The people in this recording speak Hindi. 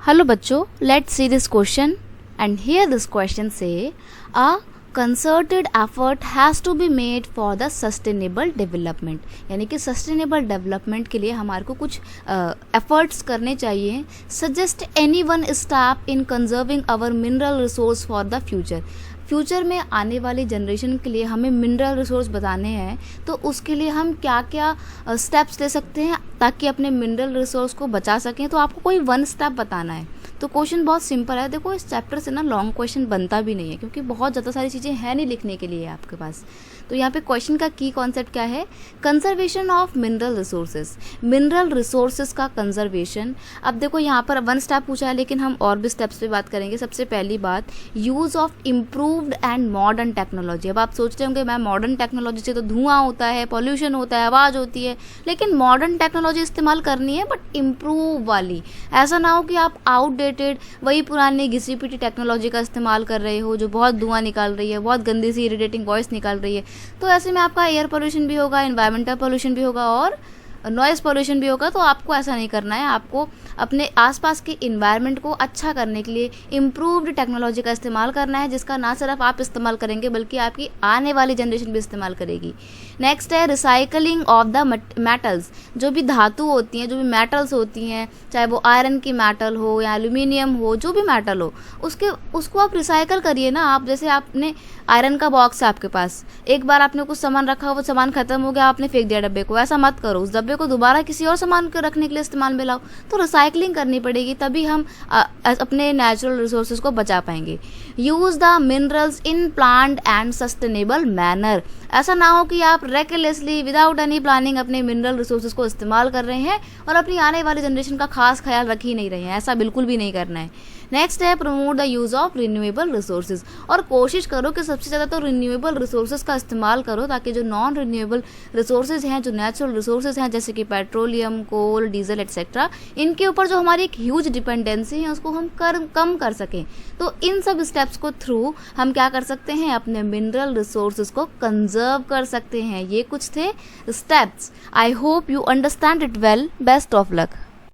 Hello बच्चों, let's see this question and here this question say a concerted effort has to be made for the sustainable development. यानी कि sustainable development के लिए हमारे को कुछ efforts करने चाहिए. Suggest any one step in conserving our mineral resource for the future. Future में आने वाली जनरेशन के लिए हमें मिनरल रिसोर्स बताने हैं, तो उसके लिए हम क्या क्या स्टेप्स ले सकते हैं ताकि अपने मिनरल रिसोर्स को बचा सकें. तो आपको कोई वन स्टेप बताना है. तो क्वेश्चन बहुत सिंपल है. देखो, इस चैप्टर से ना लॉन्ग क्वेश्चन बनता भी नहीं है क्योंकि बहुत ज़्यादा सारी चीज़ें हैं नहीं लिखने के लिए आपके पास. तो यहाँ पे क्वेश्चन का की कॉन्सेप्ट क्या है? Conservation of mineral resources. Mineral resources का कंजर्वेशन. अब देखो, यहाँ पर वन स्टेप पूछा है लेकिन हम और भी स्टेप्स पे बात करेंगे. सबसे पहली बात, use of improved and modern technology. अब आप सोचते होंगे मैम मॉडर्न टेक्नोलॉजी से तो धुआं होता है, पॉल्यूशन होता है, आवाज़ होती है, लेकिन मॉडर्न टेक्नोलॉजी इस्तेमाल करनी है बट इम्प्रूव वाली. ऐसा ना हो कि आप आउटडेटेड वही पुरानी घिसी पिटी टेक्नोलॉजी का इस्तेमाल कर रहे हो जो बहुत धुआं निकाल रही है, बहुत गंदी सी इरिटेटिंग वॉइस निकाल रही है. तो ऐसे में आपका एयर पोल्यूशन भी होगा, एनवायरमेंटल पोल्यूशन भी होगा और नॉइज़ पोल्यूशन भी होगा. तो आपको ऐसा नहीं करना है. आपको अपने आसपास के इन्वायरमेंट को अच्छा करने के लिए इम्प्रूव्ड टेक्नोलॉजी का इस्तेमाल करना है, जिसका ना सिर्फ आप इस्तेमाल करेंगे बल्कि आपकी आने वाली जनरेशन भी इस्तेमाल करेगी. नेक्स्ट है रिसाइकलिंग ऑफ द मेटल्स. जो भी धातु होती हैं, जो भी मेटल्स होती हैं, चाहे वो आयरन की मेटल हो या एल्यूमिनियम हो, जो भी मेटल हो, उसको आप रिसाइकल करिए ना. आप जैसे आपने आयरन का बॉक्स है आपके पास, एक बार आपने कुछ सामान रखा, वो सामान खत्म हो गया, आपने फेंक दिया डब्बे को. ऐसा मत करो. उस डब्बे को दोबारा किसी और सामान को रखने के लिए इस्तेमाल में लाओ. तो रिसाइकलिंग करनी पड़ेगी, तभी हम अपने नेचुरल रिसोर्सेज को बचा पाएंगे. Use the minerals in planned and sustainable manner. ऐसा ना हो कि आप रेकलेसली विदाउट एनी प्लानिंग अपने मिनरल रिसोर्सेज को इस्तेमाल कर रहे हैं और अपनी आने वाली जनरेशन का खास ख्याल रख ही नहीं रहे हैं. ऐसा बिल्कुल भी नहीं करना है. नेक्स्ट है promote the use of renewable resources. और कोशिश करो कि सबसे ज़्यादा तो रिन्यूएबल रिसोर्सेज का इस्तेमाल करो, ताकि जो नॉन रिन्यूएबल रिसोर्सेज हैं, जो नेचुरल रिसोर्सेज हैं जैसे कि पेट्रोलियम, कोल, डीजल एक्सेट्रा, इनके ऊपर जो हमारी एक ह्यूज डिपेंडेंसी है उसको हम कम कर सकें. तो इन सब स्टेप्स को थ्रू हम क्या कर सकते हैं? अपने मिनरल रिसोर्सेज को कंजर्व कर सकते हैं. ये कुछ थे steps. I hope you understand it well. Best of luck.